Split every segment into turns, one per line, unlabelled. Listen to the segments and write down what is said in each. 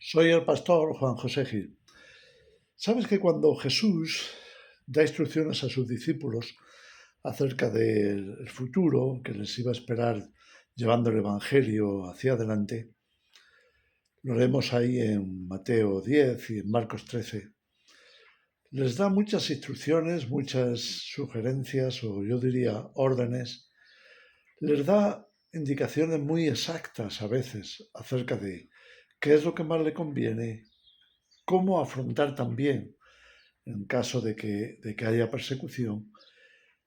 Soy el pastor Juan José Gil. Sabes que cuando Jesús da instrucciones a sus discípulos acerca del futuro que les iba a esperar llevando el Evangelio hacia adelante, lo leemos ahí en Mateo 10 y en Marcos 13, les da muchas instrucciones, muchas sugerencias o yo diría órdenes, les da indicaciones muy exactas a veces acerca de qué es lo que más le conviene, cómo afrontar también en caso de que haya persecución.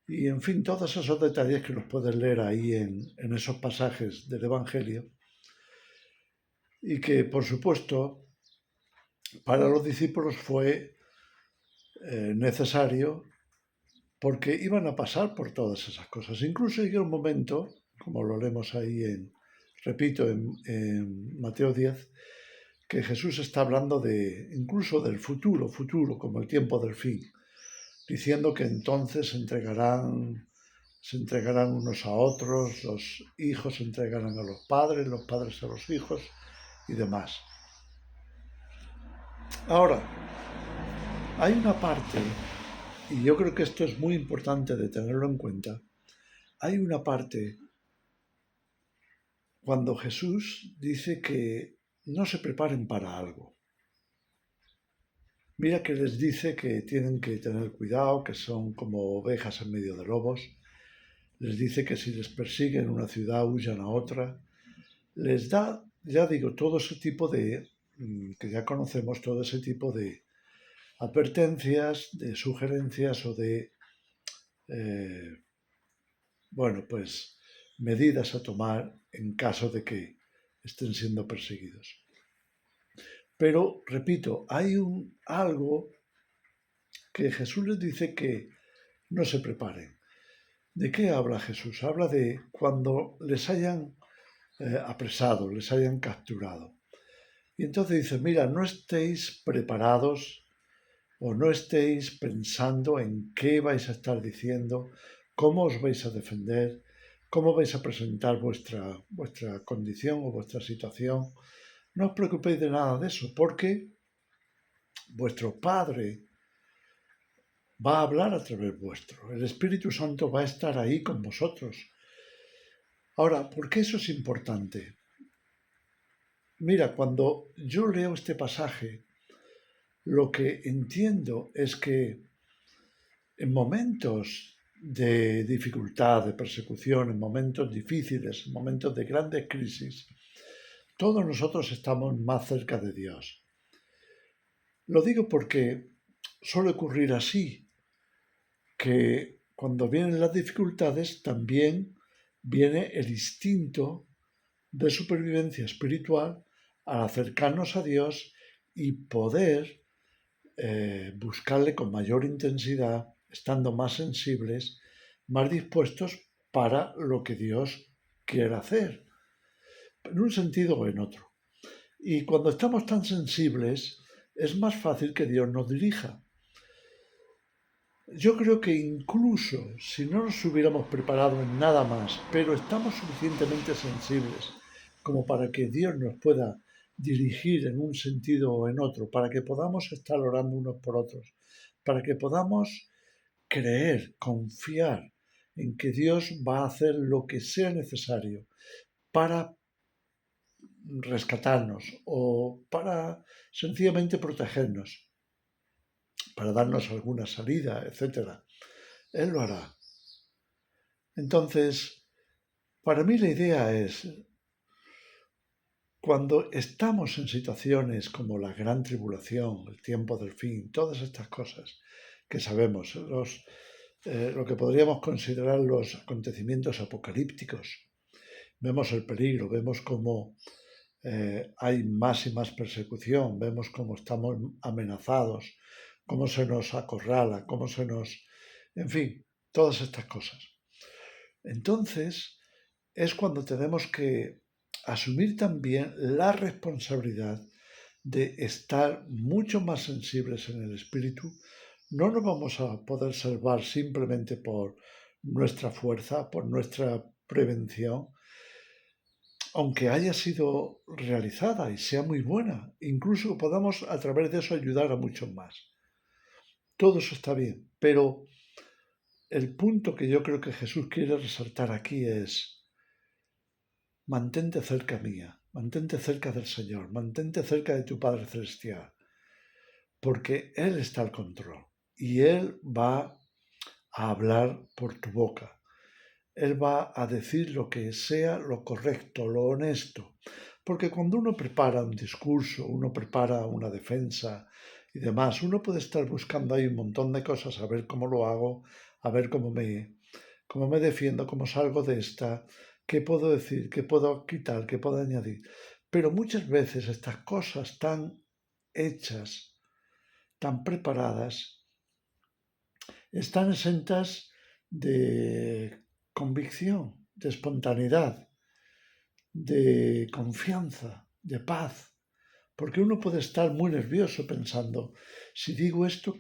Y en fin, todos esos detalles que los puedes leer ahí en esos pasajes del Evangelio y que, por supuesto, para los discípulos fue necesario porque iban a pasar por todas esas cosas. Incluso llega un momento, como lo leemos ahí repito, en Mateo 10, que Jesús está hablando incluso del futuro, como el tiempo del fin, diciendo que entonces se entregarán unos a otros, los hijos se entregarán a los padres a los hijos y demás. Ahora, hay una parte, y yo creo que esto es muy importante de tenerlo en cuenta, hay una parte cuando Jesús dice que no se preparen para algo. Mira que les dice que tienen que tener cuidado, que son como ovejas en medio de lobos. Les dice que si les persiguen en una ciudad huyan a otra. Les da, ya digo, todo ese tipo que ya conocemos, todo ese tipo de advertencias, de sugerencias o eh, bueno, pues medidas a tomar en caso de que estén siendo perseguidos. Pero, repito, hay algo que Jesús les dice que no se preparen. ¿De qué habla Jesús? Habla de cuando les hayan apresado, les hayan capturado. Y entonces dice, mira, no estéis preparados o no estéis pensando en qué vais a estar diciendo, cómo os vais a defender, cómo vais a presentar vuestra condición o vuestra situación. No os preocupéis de nada de eso, porque vuestro Padre va a hablar a través vuestro. El Espíritu Santo va a estar ahí con vosotros. Ahora, ¿por qué eso es importante? Mira, cuando yo leo este pasaje, lo que entiendo es que en momentos de dificultad, de persecución, en momentos difíciles, en momentos de grandes crisis, todos nosotros estamos más cerca de Dios. Lo digo porque suele ocurrir así, que cuando vienen las dificultades también viene el instinto de supervivencia espiritual al acercarnos a Dios y poder buscarle con mayor intensidad, estando más sensibles, más dispuestos para lo que Dios quiere hacer, en un sentido o en otro. Y cuando estamos tan sensibles, es más fácil que Dios nos dirija. Yo creo que incluso si no nos hubiéramos preparado en nada más, pero estamos suficientemente sensibles como para que Dios nos pueda dirigir en un sentido o en otro, para que podamos estar orando unos por otros, para que podamos creer, confiar en que Dios va a hacer lo que sea necesario para rescatarnos o para sencillamente protegernos, para darnos alguna salida, etcétera. Él lo hará. Entonces, para mí la idea es, cuando estamos en situaciones como la gran tribulación, el tiempo del fin, todas estas cosas que sabemos, lo que podríamos considerar los acontecimientos apocalípticos, vemos el peligro, vemos cómo hay más y más persecución, vemos cómo estamos amenazados, cómo se nos acorrala, cómo se nos... En fin, todas estas cosas. Entonces, es cuando tenemos que asumir también la responsabilidad de estar mucho más sensibles en el espíritu. No nos vamos a poder salvar simplemente por nuestra fuerza, por nuestra prevención. aunque haya sido realizada y sea muy buena, incluso podamos a través de eso ayudar a muchos más. Todo eso está bien, pero el punto que yo creo que Jesús quiere resaltar aquí es: mantente cerca mía, mantente cerca del Señor, mantente cerca de tu Padre Celestial, porque Él está al control y Él va a hablar por tu boca. Él va a decir lo que sea lo correcto, lo honesto. Porque cuando uno prepara un discurso, uno prepara una defensa y demás, uno puede estar buscando ahí un montón de cosas, a ver cómo lo hago, a ver cómo me defiendo, cómo salgo de esta, qué puedo decir, qué puedo quitar, qué puedo añadir. Pero muchas veces estas cosas tan hechas, tan preparadas, están exentas de convicción, de espontaneidad, de confianza, de paz, porque uno puede estar muy nervioso pensando: si digo esto,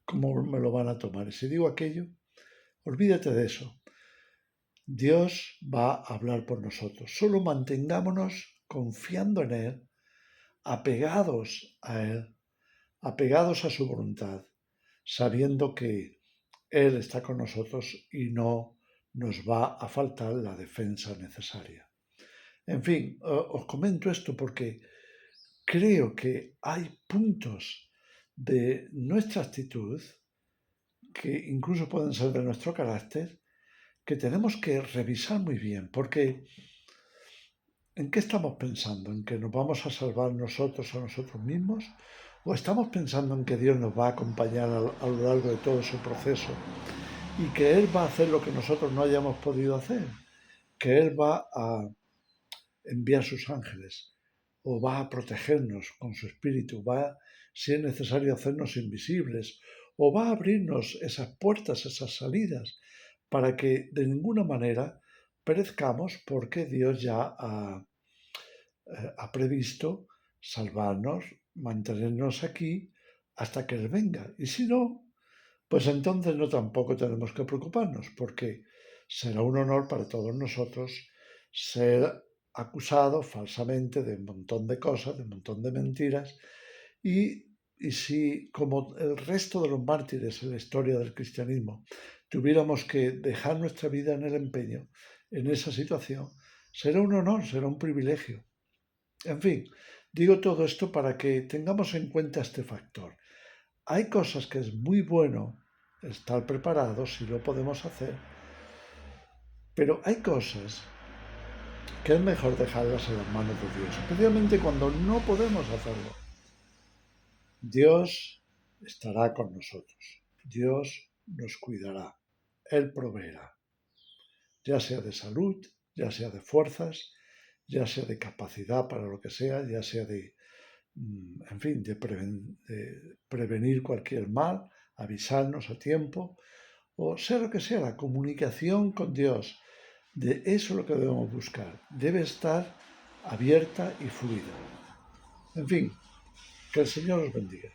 ¿cómo me lo van a tomar? Y si digo aquello, olvídate de eso. Dios va a hablar por nosotros. Solo mantengámonos confiando en Él, apegados a Él, apegados a su voluntad, sabiendo que Él está con nosotros y no nos va a faltar la defensa necesaria. En fin, os comento esto porque creo que hay puntos de nuestra actitud, que incluso pueden ser de nuestro carácter, que tenemos que revisar muy bien, porque ¿en qué estamos pensando? ¿En que nos vamos a salvar nosotros a nosotros mismos? ¿O estamos pensando en que Dios nos va a acompañar a lo largo de todo su proceso y que Él va a hacer lo que nosotros no hayamos podido hacer? Que Él va a enviar sus ángeles o va a protegernos con su espíritu, va, si es necesario, hacernos invisibles, o va a abrirnos esas puertas, esas salidas, para que de ninguna manera perezcamos, porque Dios ya ha previsto salvarnos, mantenernos aquí hasta que Él venga. Y si no, pues entonces no tampoco tenemos que preocuparnos, porque será un honor para todos nosotros ser acusados falsamente de un montón de cosas, de un montón de mentiras, y si, como el resto de los mártires en la historia del cristianismo, tuviéramos que dejar nuestra vida en el empeño, en esa situación, será un honor, será un privilegio. En fin, digo todo esto para que tengamos en cuenta este factor. Hay cosas que es muy bueno estar preparados, si lo podemos hacer, pero hay cosas que es mejor dejarlas en las manos de Dios, especialmente cuando no podemos hacerlo. Dios estará con nosotros, Dios nos cuidará, Él proveerá, ya sea de salud, ya sea de fuerzas, ya sea de capacidad para lo que sea, ya sea de, en fin, de prevenir cualquier mal, avisarnos a tiempo, o sea lo que sea, la comunicación con Dios, de eso es lo que debemos buscar, debe estar abierta y fluida. En fin, que el Señor os bendiga.